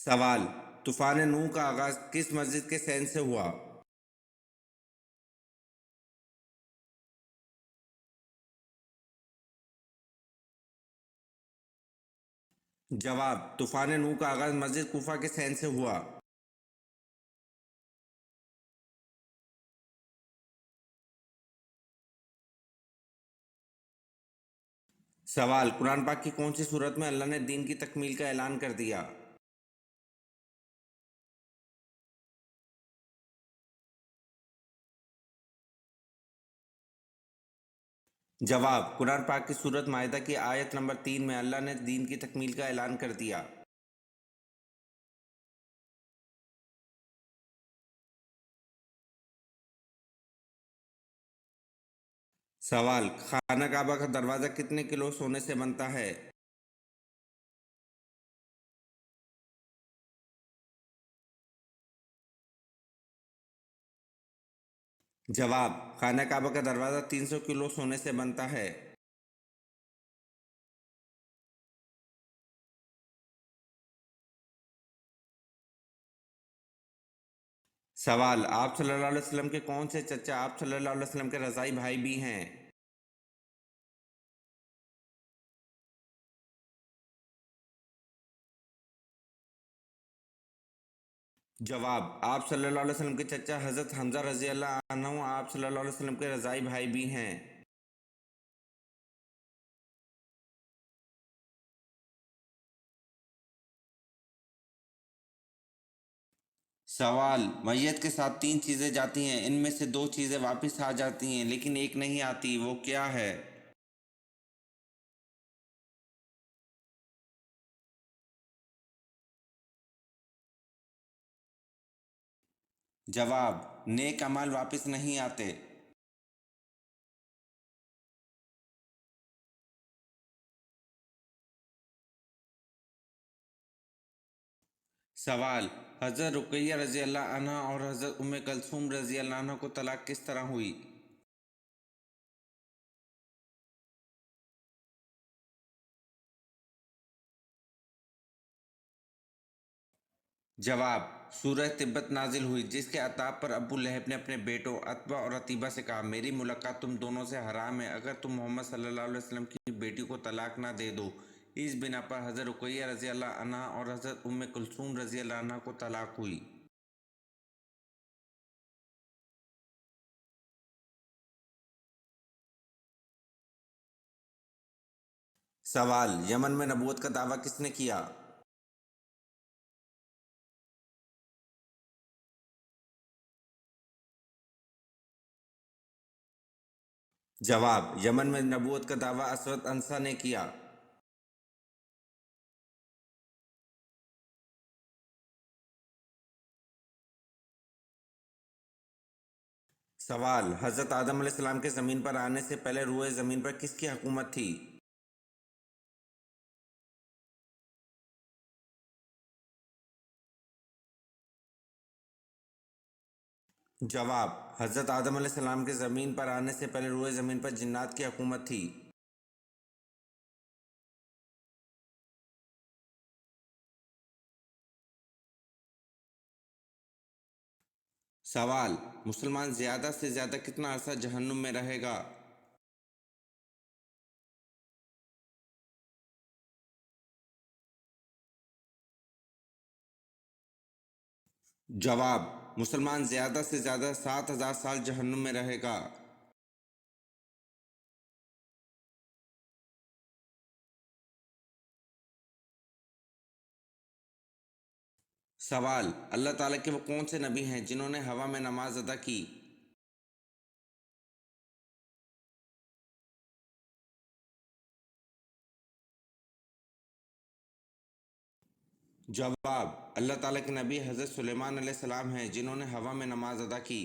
سوال: طوفان نوح کا آغاز کس مسجد کے سین سے ہوا؟ جواب: طوفان نوح کا آغاز مسجد کوفہ کے سین سے ہوا۔ سوال: قرآن پاک کی کون سی صورت میں اللہ نے دین کی تکمیل کا اعلان کر دیا؟ جواب: قرآن پاک کی سورۃ مائدہ کی آیت نمبر 3 میں اللہ نے دین کی تکمیل کا اعلان کر دیا۔ سوال: خانہ کعبہ کا دروازہ کتنے کلو سونے سے بنتا ہے؟ جواب: خانہ کعبہ کا دروازہ 300 کلو سونے سے بنتا ہے۔ سوال: آپ صلی اللہ علیہ وسلم کے کون سے چچا آپ صلی اللہ علیہ وسلم کے رضاعی بھائی بھی ہیں؟ جواب: آپ صلی اللہ علیہ وسلم کے چچا حضرت حمزہ رضی اللہ عنہ آپ صلی اللہ علیہ وسلم کے رضاعی بھائی بھی ہیں۔ سوال: میت کے ساتھ 3 چیزیں جاتی ہیں، ان میں سے 2 چیزیں واپس آ جاتی ہیں لیکن ایک نہیں آتی، وہ کیا ہے؟ جواب: نیک اعمال واپس نہیں آتے۔ سوال: حضرت رقیہ رضی اللہ عنہ اور حضرت ام کلثوم رضی اللہ عنہ کو طلاق کس طرح ہوئی؟ جواب: سورہ تبت نازل ہوئی جس کے عتاب پر ابو لہب نے اپنے بیٹوں عتبہ اور عتیبہ سے کہا، میری ملاقات تم دونوں سے حرام ہے، اگر تم محمد صلی اللہ علیہ وسلم کی بیٹی کو طلاق نہ دے دو۔ اس بنا پر حضرت رقیہ رضی اللہ عنہ اور حضرت ام کلثوم رضی اللہ عنہ کو طلاق ہوئی۔ سوال: یمن میں نبوت کا دعویٰ کس نے کیا؟ جواب: یمن میں نبوت کا دعویٰ اسود عنسی نے کیا۔ سوال: حضرت آدم علیہ السلام کے زمین پر آنے سے پہلے روئے زمین پر کس کی حکومت تھی؟ جواب: حضرت آدم علیہ السلام کے زمین پر آنے سے پہلے روئے زمین پر جنات کی حکومت تھی۔ سوال: مسلمان زیادہ سے زیادہ کتنا عرصہ جہنم میں رہے گا؟ جواب: مسلمان زیادہ سے زیادہ 7,000 سال جہنم میں رہے گا۔ سوال: اللہ تعالیٰ کے وہ کون سے نبی ہیں جنہوں نے ہوا میں نماز ادا کی؟ جواب: اللہ تعالیٰ کے نبی حضرت سلیمان علیہ السلام ہیں جنہوں نے ہوا میں نماز ادا کی۔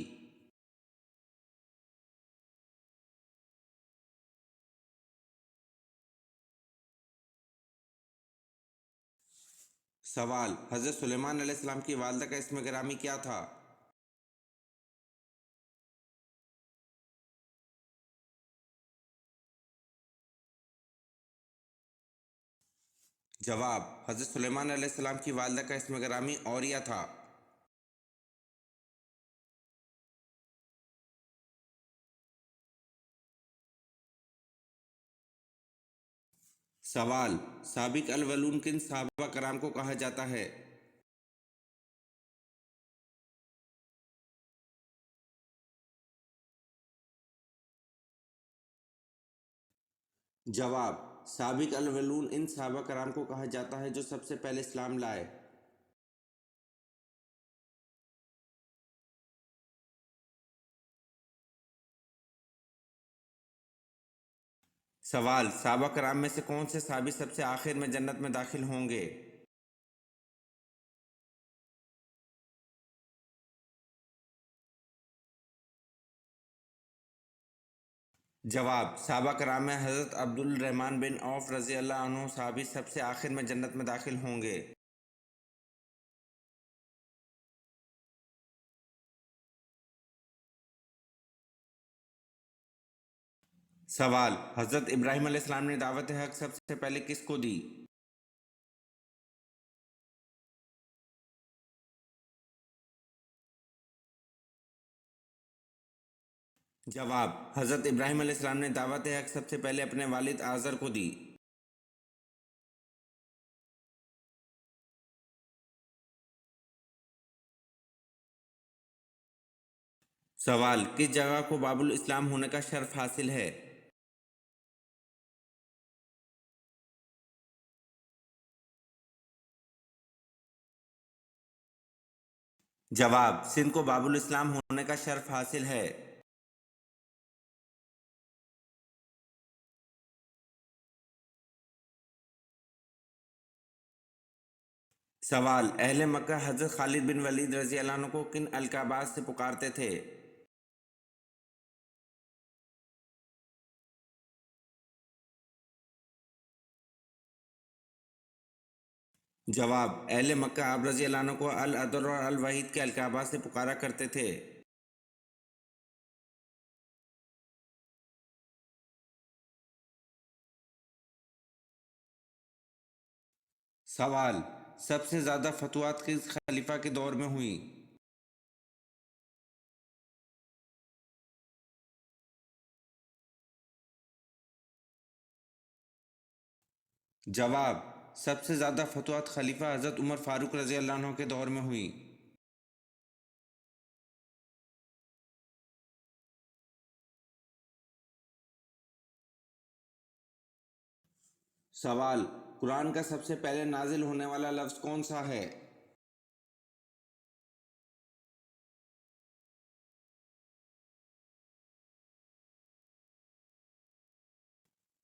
سوال: حضرت سلیمان علیہ السلام کی والدہ کا اسم گرامی کیا تھا؟ जवाब: हज़रत सुलेमान अलैहिस्सलाम की वालिदा का इस्म ग्रामी औरिया था। सवाल: साबिक अल-वलून किन सहाबा कराम को कहा जाता है? जवाब: साबिक अल-वलून इन सहाबा कराम को कहा जाता है जो सबसे पहले इस्लाम लाए। सवाल: सहाबा कराम में से कौन से सहाबी सबसे आखिर में जन्नत में दाखिल होंगे? जवाब: सहाबा कराम में हज़रत अब्दुल रहमान बिन औफ रज़ी अल्लाह अन्हु सहाबी सबसे आखिर में जन्नत में दाखिल होंगे। सवाल: हज़रत इब्राहीम अलैहिस्सलाम ने दावत हक सबसे पहले किसको दी? जवाब: हज़रत इब्राहीम अलैहिस्सलाम ने दावत हक सबसे पहले अपने वालिद आज़र को दी। सवाल: किस जगह को बाबुल इस्लाम होने का शर्फ हासिल है? जवाब: सिंध को बाबुल इस्लाम होने का शर्फ हासिल है। सवाल: अहले मक्का हज़रत खालिद बिन वलीद रज़ी अल्लाह अन्हु को किन अलकाबात से पुकारते थे? जवाब: अहले मक्का आप रज़ी अल्लाह अन्हु को अल अदर और अल वहीद के अलकाबात से पुकारा करते थे। सवाल: सबसे ज़्यादा फतवात किस खलीफा के दौर में हुई? जवाब: सबसे ज़्यादा फतवात खलीफा हज़रत उमर फारूक रज़ी अल्लाह अन्हु के दौर में हुई। सवाल: कुरान का सबसे पहले नाजिल होने वाला लफ्ज़ कौन सा है?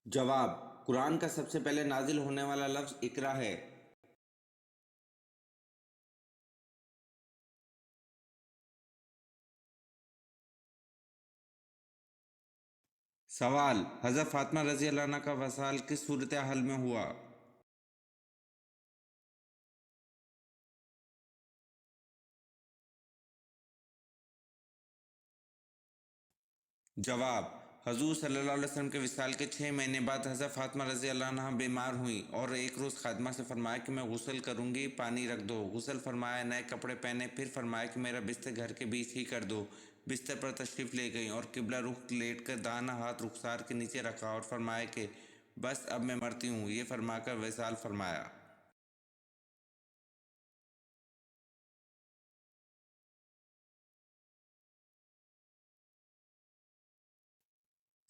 जवाब: कुरान का सबसे पहले नाजिल होने वाला लफ्ज़ इकरा है। सवाल: हज़रत फ़ातिमा रज़ी अल्लाह अन्हा का वसाल किस सूरत हाल में हुआ? जवाब: हजूर सल्लल्लाहु अलैहि वसल्लम के विसाल के 6 महीने बाद हज़रत फ़ातिमा रज़ी अल्लाह अन्हा बीमार हुई और एक रोज़ खादिमा से फरमाया कि मैं गुस्ल करूँगी, पानी रख दो। गुस्ल फरमाया, नए कपड़े पहने, फिर फरमाया कि मेरा बिस्तर घर के बीच ही कर दो। बिस्तर पर तशरीफ़ ले गईं और किबला रुख लेट कर दाना हाथ रुखसार के नीचे रखा और फरमाया कि बस अब मैं मरती हूँ। ये फरमाकर विसाल फरमाया।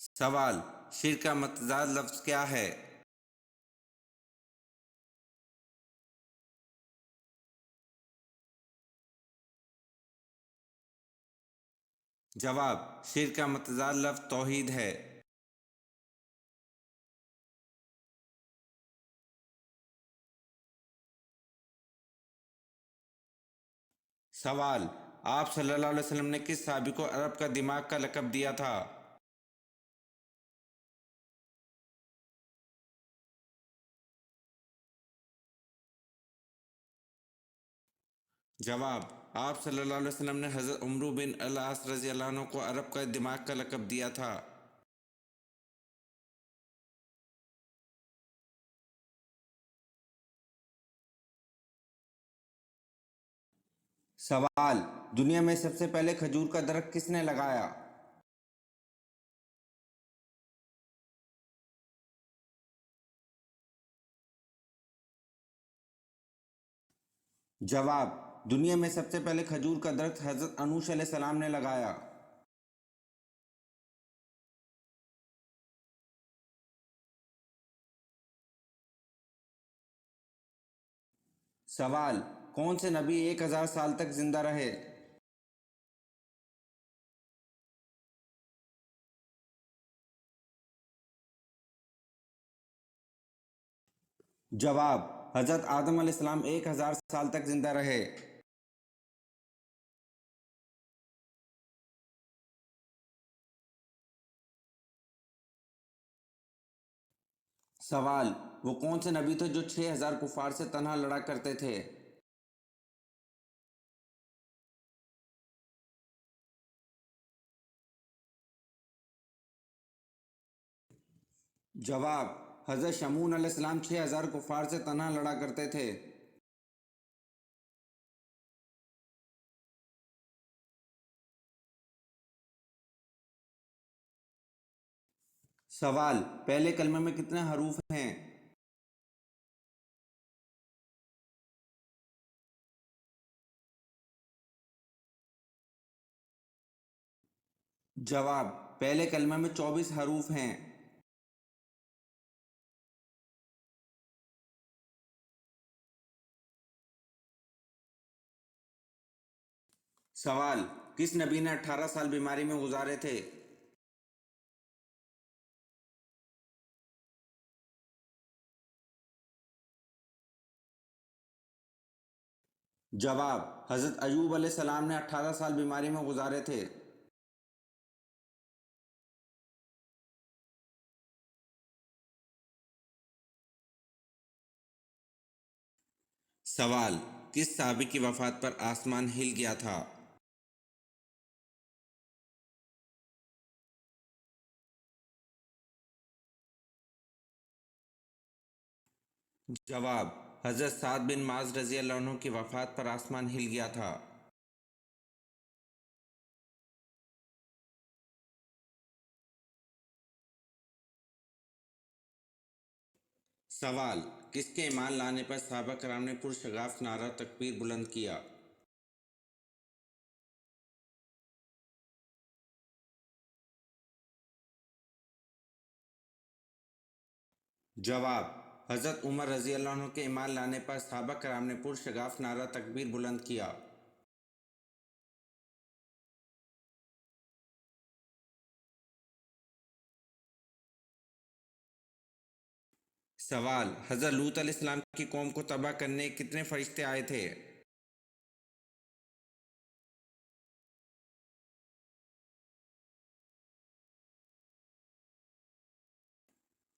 सवाल: शिर का मतजाद लफ्ज़ क्या है? जवाब: शिर का मतजाद लफ्ज़ तौहीद है। सवाल: आप सल्लल्लाहु अलैहि वसल्लम ने किस सहाबी को अरब का दिमाग का लक़ब दिया था? जवाब: आप सल्लल्लाहु अलैहि वसल्लम ने हज़रत उमरू बिन अल आस रज़ी अल्लाह अन्हु को अरब का दिमाग का लक़ब दिया था। سوال: دنیا میں سب سے پہلے کھجور کا درخت کس نے لگایا؟ جواب: دنیا میں سب سے پہلے کھجور کا درخت حضرت انوش علیہ السلام نے لگایا۔ سوال: کون سے نبی 1000 سال تک زندہ رہے؟ جواب: حضرت آدم علیہ السلام 1000 سال تک زندہ رہے۔ سوال: وہ کون سے نبی تھے جو 6000 کفار سے تنہا لڑا کرتے تھے؟ جواب: حضرت شمعون علیہ السلام 6000 کفار سے تنہا لڑا کرتے تھے۔ سوال: پہلے کلمے میں کتنے حروف ہیں؟ جواب: پہلے کلمے میں 24 حروف ہیں۔ سوال: کس نبی نے 18 سال بیماری میں گزارے تھے؟ جواب: حضرت ایوب علیہ السلام نے 18 سال بیماری میں گزارے تھے۔ سوال: کس صحابی کی وفات پر آسمان ہل گیا تھا؟ جواب: حضرت سعد بن معاذ رضی اللہ عنہ کی وفات پر آسمان ہل گیا تھا۔ سوال: کس کے ایمان لانے پر صحابہ کرام نے پرشگاف نعرہ تکبیر بلند کیا؟ جواب: حضرت عمر رضی اللہ عنہ کے ایمان لانے پر صحابہ کرام نے پرشگاف نعرہ تکبیر بلند کیا۔ سوال: حضرت لوط علیہ السلام کی قوم کو تباہ کرنے کتنے فرشتے آئے تھے؟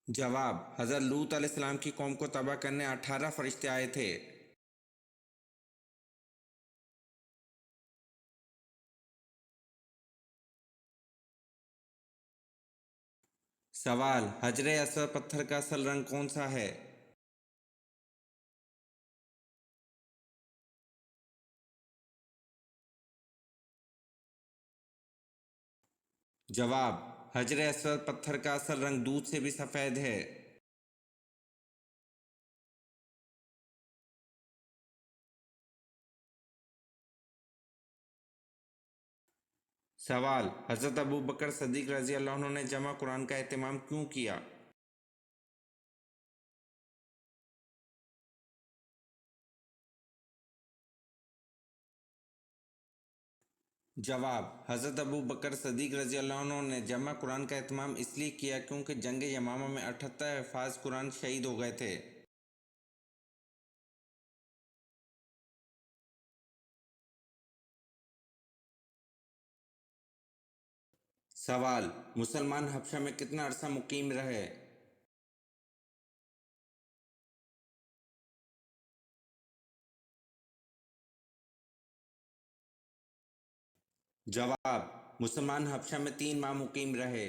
جواب: حضرت لوط علیہ السلام کی قوم کو تباہ کرنے 18 فرشتے آئے تھے۔ سوال: حجر اسود پتھر کا اصل رنگ کون سا ہے؟ جواب: حجر اسود پتھر کا اصل رنگ دودھ سے بھی سفید ہے۔ سوال: حضرت ابوبکر صدیق رضی اللہ عنہ نے جمع قرآن کا اہتمام کیوں کیا؟ جواب: حضرت ابوبکر صدیق رضی اللہ عنہ نے جمع قرآن کا اہتمام اس لیے کیا کیونکہ جنگ یمامہ میں 78 حفاظ قرآن شہید ہو گئے تھے۔ سوال: مسلمان حبشہ میں کتنا عرصہ مقیم رہے؟ جواب: مسلمان حبشہ میں 3 ماہ مقیم رہے۔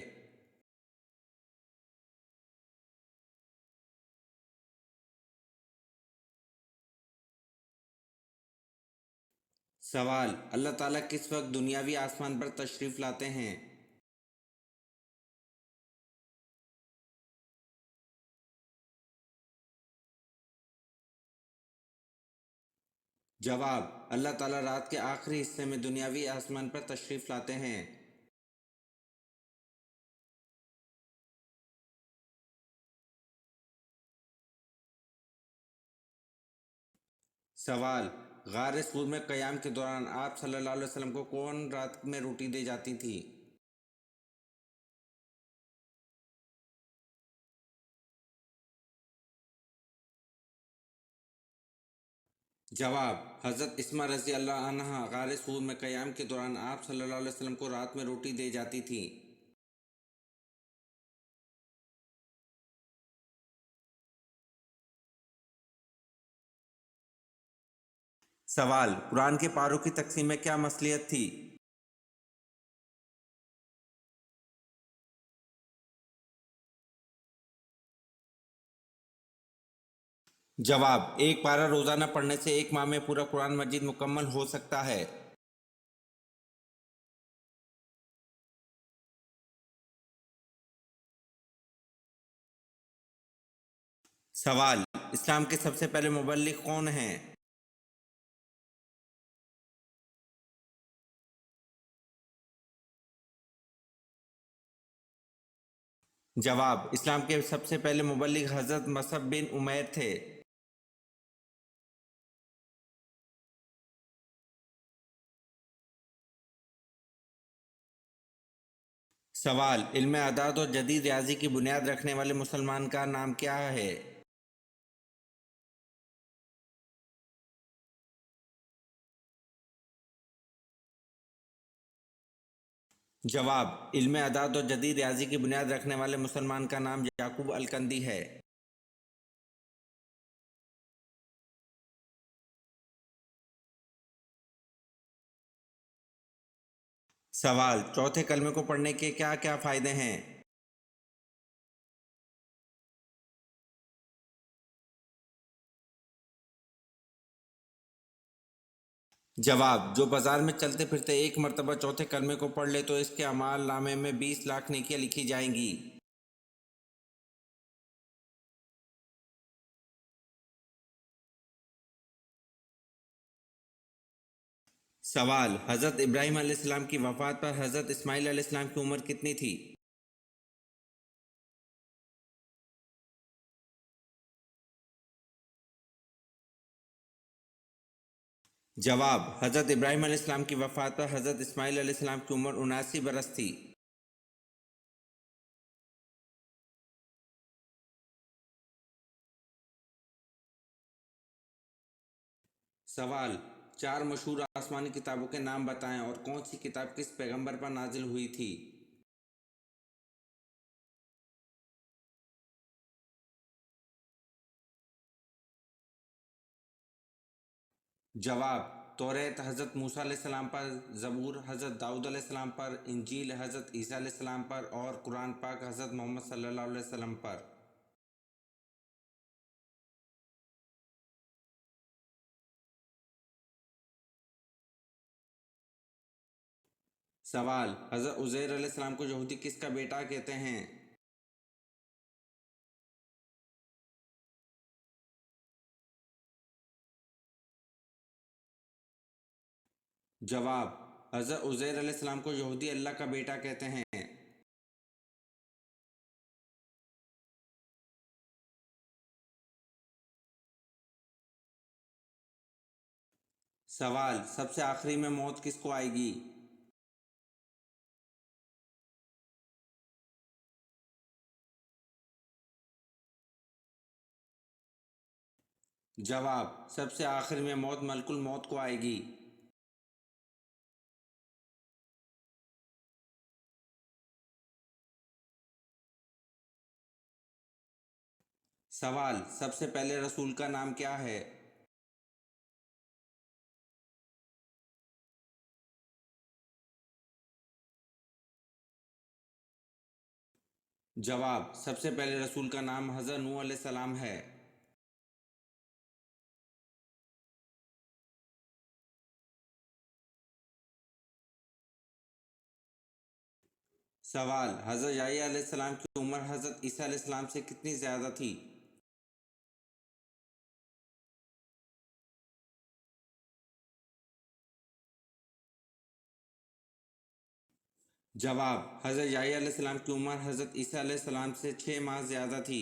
सवाल: अल्लाह ताला किस वक्त दुनियावी आसमान पर तशरीफ लाते हैं? जवाब: अल्लाह ताला रात के आखिरी हिस्से में दुनियावी आसमान पर तशरीफ लाते हैं। सवाल: गार सूर में क़याम के दौरान आप सल्लल्लाहु अलैहि वसल्लम को कौन रात में रोटी दे जाती थी? जवाब: हज़रत इस्मा रज़ी अल्लाह अन्हा गार सूर में क़याम के दौरान आप सल्लल्लाहु अलैहि वसल्लम को रात में रोटी दे जाती थी। सवाल: कुरान के पारों की तकसीम में क्या मसलियत थी? जवाब: एक पारा रोज़ाना पढ़ने से एक माह में पूरा कुरान मजीद मुकम्मल हो सकता है। सवाल: इस्लाम के सबसे पहले मुबल्लिग कौन हैं? जवाब: इस्लाम के सबसे पहले मुबल्लिग हज़रत मसअब बिन उमैर थे। सवाल: इल्म अदाद और जदीद रियाजी की बुनियाद रखने वाले मुसलमान का नाम क्या है? जवाब: इल्म अदाद और जदीद रियाजी की बुनियाद रखने वाले मुसलमान का नाम याकूब अलकंदी है। सवाल: चौथे कलमे को पढ़ने के क्या क्या फ़ायदे हैं? जवाब: जो बाजार में चलते फिरते एक मर्तबा चौथे कलमे को पढ़ ले तो इसके अमाल नामे में 20 लाख नेकियां लिखी जाएंगी। सवाल: हज़रत इब्राहीम अलैहिस्सलाम की वफ़ात पर हज़रत इस्माईल अलैहिस्सलाम की उम्र कितनी थी? जवाब: हज़रत इब्राहीम अलैहिस्सलाम की वफ़ात पर हज़रत इस्माईल अलैहिस्सलाम की उम्र 79 बरस थी। सवाल: चार मशहूर आसमानी किताबों के नाम बताएं और कौन सी किताब किस पैगंबर पर नाजिल हुई थी? जवाब: तौरेत हज़रत मूसा अलैहिस्सलाम पर, ज़बूर हज़रत दाऊद अलैहिस्सलाम पर, इंजील हज़रत ईसा अलैहिस्सलाम पर और कुरान पाक हज़रत मोहम्मद सल्लल्लाहु अलैहि वसल्लम पर। सवाल: हज़रत उज़ैर अलैहिस्सलाम को यहूदी किसका बेटा कहते हैं? जवाब: हज़रत उज़ैर अलैहिस्सलाम को यहूदी अल्लाह का बेटा कहते हैं। सवाल: सबसे आखिरी में मौत किसको आएगी? जवाब: सबसे आखिर में मौत मलकुल मौत को आएगी। सवाल: सबसे पहले रसूल का नाम क्या है? जवाब: सबसे पहले रसूल का नाम हज़रत नूह अलैहिस्सलाम है। सवाल: हज़रत याह्या अलैहि सलाम की उम्र हज़रत ईसा अलैहि सलाम से कितनी ज़्यादा थी? जवाब: हज़रत याह्या अलैहि सलाम की उम्र हज़रत ईसा अलैहि सलाम से 6 माह ज़्यादा थी।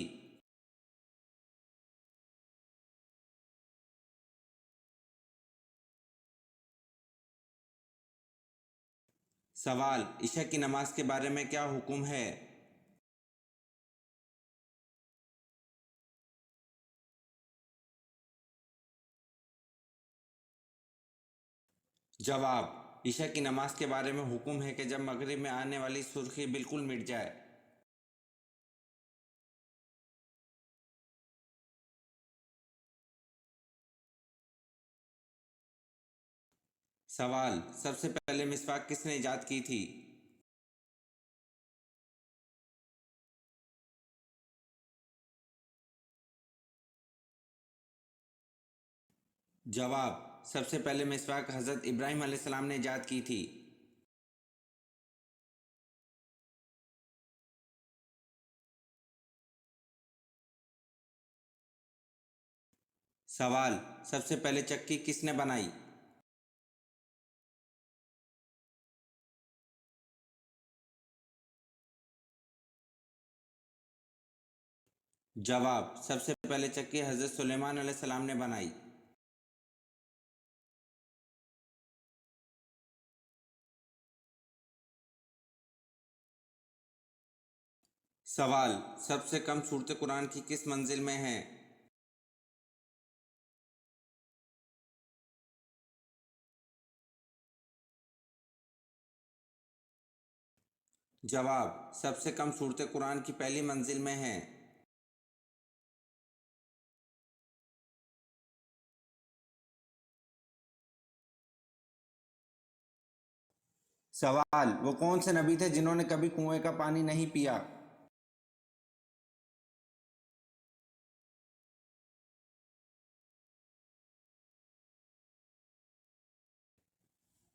सवाल: इशा की नमाज के बारे में क्या हुक्म है? जवाब: इशा की नमाज के बारे में हुक्म है कि जब मगरिब में आने वाली सुर्खी बिल्कुल मिट जाए। सवाल: सबसे पहले मिसवाक किसने इजाद की थी? जवाब: सबसे पहले मिसवाक हज़रत इब्राहीम अलैहिस्सलाम ने इजाद की थी। सवाल: सबसे पहले चक्की किसने बनाई? जवाब: सबसे पहले चक्की हज़रत सुलेमान अलैहिस्सलाम ने बनाई। सवाल: सबसे कम सूरत कुरान की किस मंजिल में है? जवाब: सबसे कम सूरत कुरान की पहली मंजिल में है। सवाल: वो कौन से नबी थे जिन्होंने कभी कुएं का पानी नहीं पिया?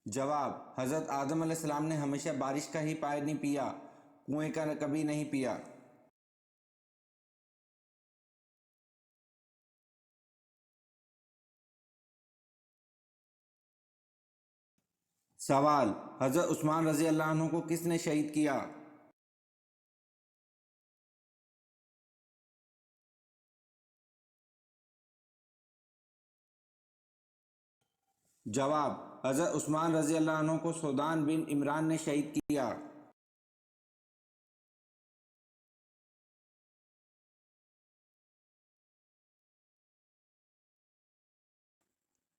जवाब: हज़रत आदम अलैहिस्सलाम ने हमेशा बारिश का ही पानी पिया, कुएं का कभी नहीं पिया। सवाल: हज़रत उस्मान रज़ी अल्लाह अन्हु को किसने शहीद किया? जवाब: हज़रत उस्मान रज़ी अल्लाह अन्हु को सौदान बिन इमरान ने शहीद किया।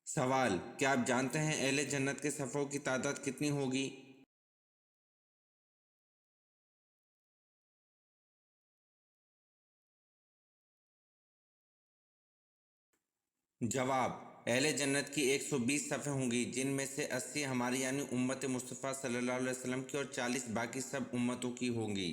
सवाल: क्या आप जानते हैं अहले जन्नत के सफ़ों की तादाद कितनी होगी? जवाब: अहले जन्नत की 120 सफ़ें होंगी, जिनमें से 80 हमारी यानी उम्मत मुस्तफ़ा सल्लल्लाहु अलैहि वसल्लम की और 40 बाकी सब उम्मतों की होंगी।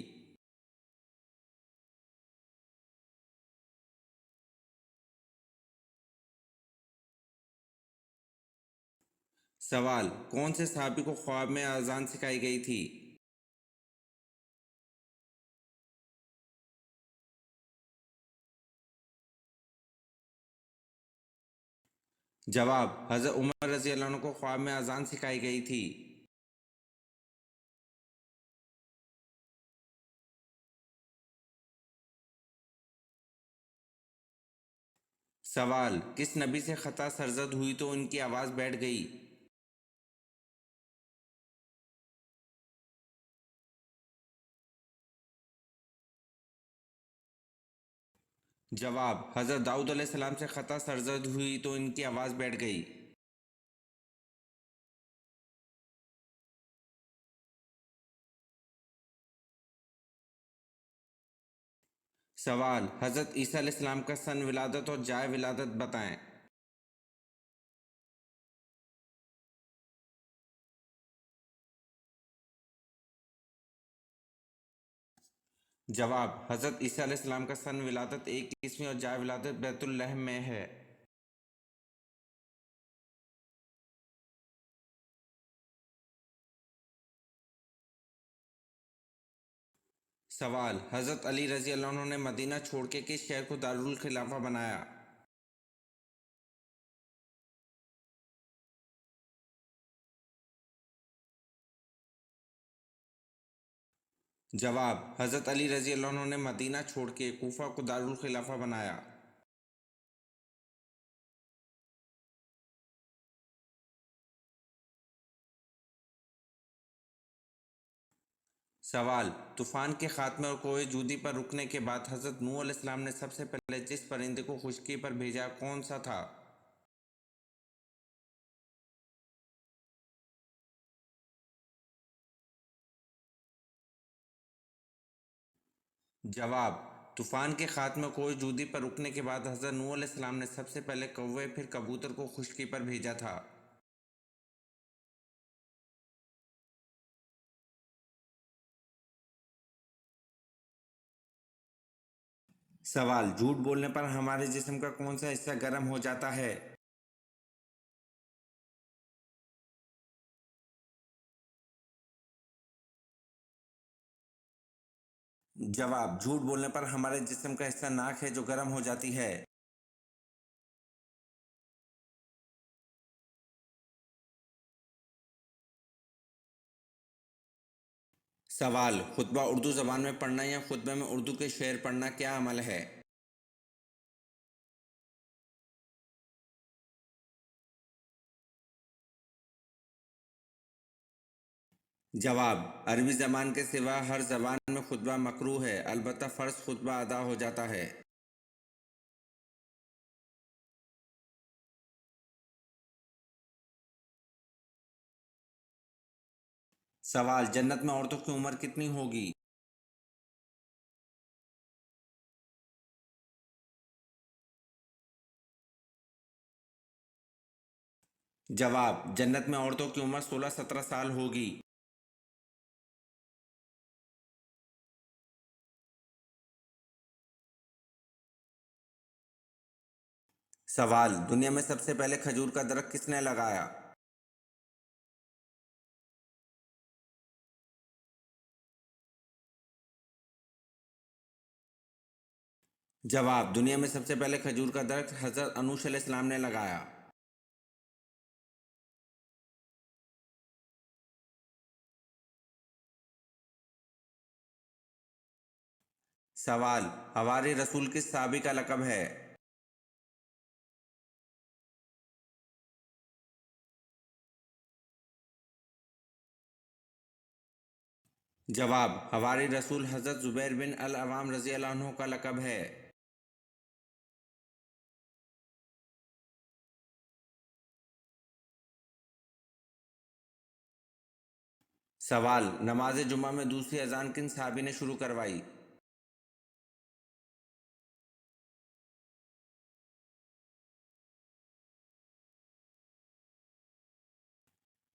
सवाल: कौन से सहाबी को ख्वाब में अजान सिखाई गई थी? जवाब: हज़रत उमर रज़ी अल्लाह अन्हु को ख्वाब में अजान सिखाई गई थी। सवाल: किस नबी से ख़ता सरजद हुई तो उनकी आवाज़ बैठ गई? जवाब: हज़रत दाऊद अलैहिस्सलाम से ख़ता सरजद हुई तो इनकी आवाज़ बैठ गई। सवाल: हज़रत ईसा अलैहिस्सलाम का सन विलादत और जाए विलादत बताएं। जवाब: हज़रत ईसा अलैहिस्सलाम का सन विलादत 21वीं और जाए विलादत बैतुल लहम में है। سوال: حضرت علی رضی اللہ عنہ نے مدینہ چھوڑ کے کس شہر کو دارالخلافہ بنایا؟ جواب: حضرت علی رضی اللہ عنہ نے مدینہ چھوڑ کے کوفہ کو دارالخلافہ بنایا۔ سوال: طوفان کے خاتمے اور کوہ جودی پر رکنے کے بعد حضرت نوح علیہ السلام نے سب سے پہلے جس پرندے کو خشکی پر بھیجا کون سا تھا؟ جواب: طوفان کے خاتمے اور کوہ جودی پر رکنے کے بعد حضرت نوح علیہ السلام نے سب سے پہلے کوے پھر کبوتر کو خشکی پر بھیجا تھا۔ سوال: جھوٹ بولنے پر ہمارے جسم کا کون سا حصہ گرم ہو جاتا ہے؟ جواب: جھوٹ بولنے پر ہمارے جسم کا حصہ ناک ہے جو گرم ہو جاتی ہے۔ سوال: خطبہ اردو زبان میں پڑھنا یا خطبے میں اردو کے شعر پڑھنا کیا عمل ہے؟ جواب: عربی زبان کے سوا ہر زبان میں خطبہ مکروہ ہے، البتہ فرض خطبہ ادا ہو جاتا ہے۔ سوال: جنت میں عورتوں کی عمر کتنی ہوگی؟ جواب: جنت میں عورتوں کی عمر 16-17 سال ہوگی۔ سوال: دنیا میں سب سے پہلے کھجور کا درخت کس نے لگایا؟ جواب: دنیا میں سب سے پہلے کھجور کا درخت حضرت انوش علیہ السلام نے لگایا۔ سوال: حواری رسول کس صحابی کا لقب ہے؟ جواب: حواری رسول حضرت زبیر بن العوام رضی اللہ عنہ کا لقب ہے۔ سوال: نماز جمعہ میں دوسری اذان کن صحابی نے شروع کروائی؟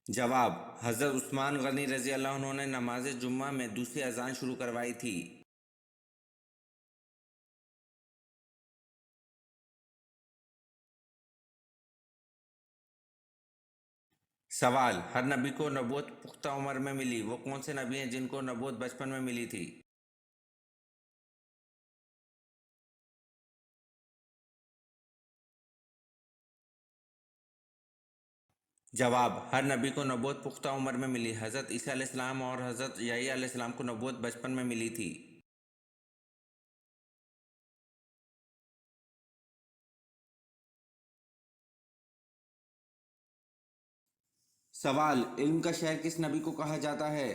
جواب: حضرت عثمان غنی رضی اللہ عنہ نے نماز جمعہ میں دوسری اذان شروع کروائی تھی۔ سوال: ہر نبی کو نبوت پختہ عمر میں ملی، وہ کون سے نبی ہیں جن کو نبوت بچپن میں ملی تھی؟ جواب: ہر نبی کو نبوت پختہ عمر میں ملی، حضرت عیسیٰ علیہ السلام اور حضرت یحییٰ علیہ السلام کو نبوت بچپن میں ملی تھی۔ سوال: علم کا شہر کس نبی کو کہا جاتا ہے؟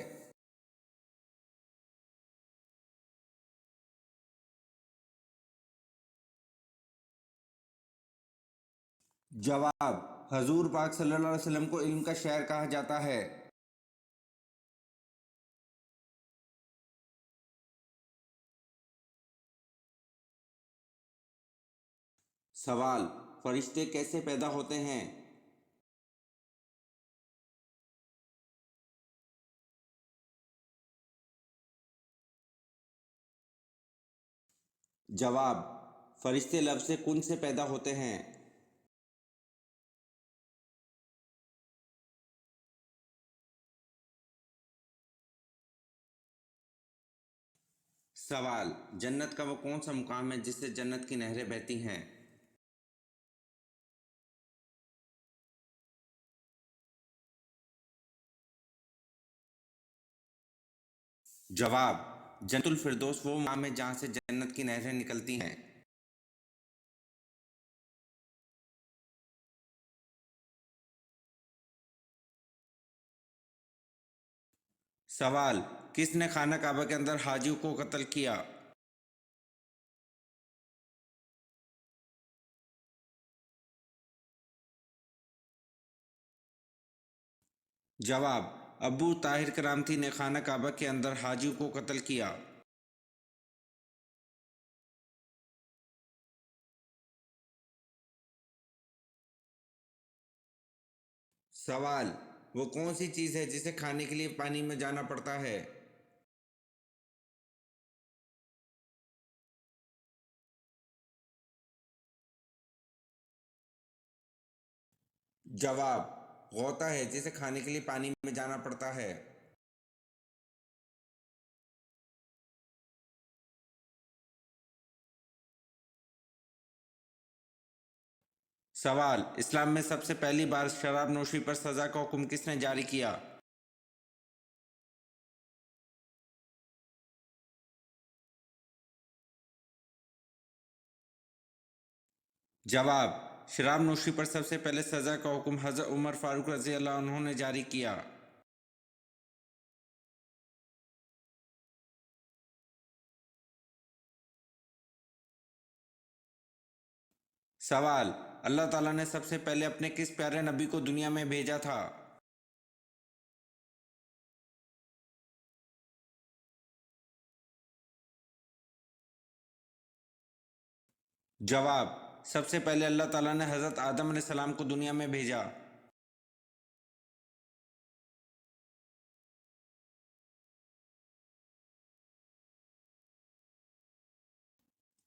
جواب: حضور پاک صلی اللہ علیہ وسلم کو علم کا شہر کہا جاتا ہے۔ سوال: فرشتے کیسے پیدا ہوتے ہیں؟ جواب: فرشتے لفظ کن سے پیدا ہوتے ہیں۔ सवाल, जन्नत का वो कौन सा मुकाम है जिससे जन्नत की नहरें बहती हैं? जवाब, जन्नतुल फिरदौस वो मुकाम है जहां से जन्नत की नहरें निकलती हैं। सवाल, किसने खाना काबा के अंदर हाजियों को कत्ल किया? जवाब, अबू ताहिर करामती ने खाना काबा के अंदर हाजियों को कत्ल किया। सवाल, वो कौन सी चीज़ है जिसे खाने के लिए पानी में जाना पड़ता है? जवाब, गौता है जिसे खाने के लिए पानी में जाना पड़ता है। सवाल, इस्लाम में सबसे पहली बार शराब नोशी पर सज़ा का हुक्म किसने जारी किया? जवाब, शराब नोशी पर सबसे पहले सज़ा का हुक्म हज़रत उमर फारूक रज़ी अल्लाह अन्हु ने जारी किया। सवाल, अल्लाह ताला ने सबसे पहले अपने किस प्यारे नबी को दुनिया में भेजा था? जवाब, सबसे पहले अल्लाह ताला ने हज़रत आदम अलैहिस्सलाम को दुनिया में भेजा।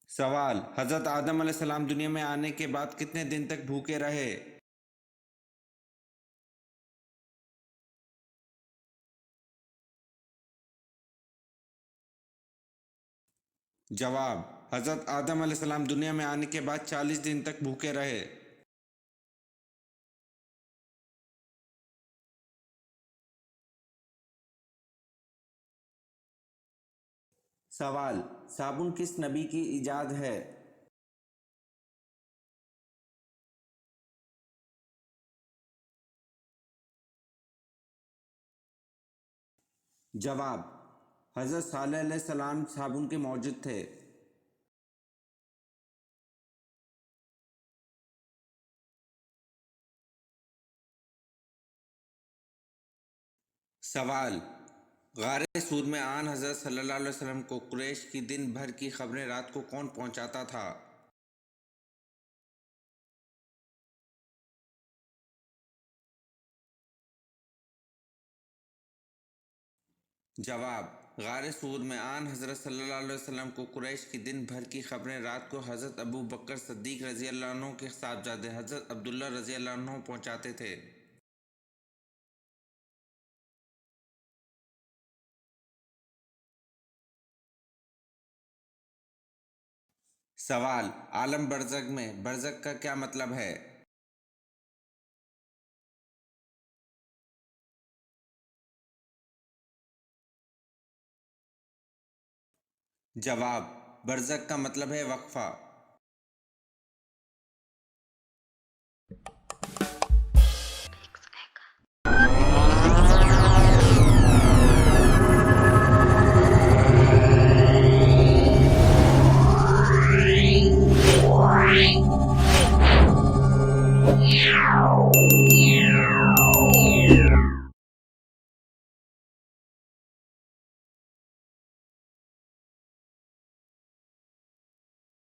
सवाल, हज़रत आदम अलैहिस्सलाम दुनिया में आने के बाद कितने दिन तक भूखे रहे? जवाब, हज़रत आदम अलैहिस्सलाम दुनिया में आने के बाद 40 दिन तक भूखे रहे। सवाल, साबुन किस नबी की इजाद है? जवाब, हज़रत सालेह अलैहिस्सलाम साबुन के मौजूद थे। सवाल, गारे सूर में आन हज़रत सल्लल्लाहु अलैहि वसल्लम को कुरैश की दिन भर की खबरें रात को कौन पहुंचाता था? जवाब, गारे सूर में आन हज़रत सल्लल्लाहु अलैहि वसल्लम को कुरैश की दिन भर की खबरें रात को हज़रत अबू बकर सिद्दीक़ रज़ी अल्लाह अन्हु के साहबजादे हज़रत अब्दुल्ला रज़ी अल्लाह अन्हु पहुंचाते थे। सवाल, आलम बरज़ख में बरज़ख का क्या मतलब है? जवाब, बरज़ख का मतलब है वक्फा। Yeah.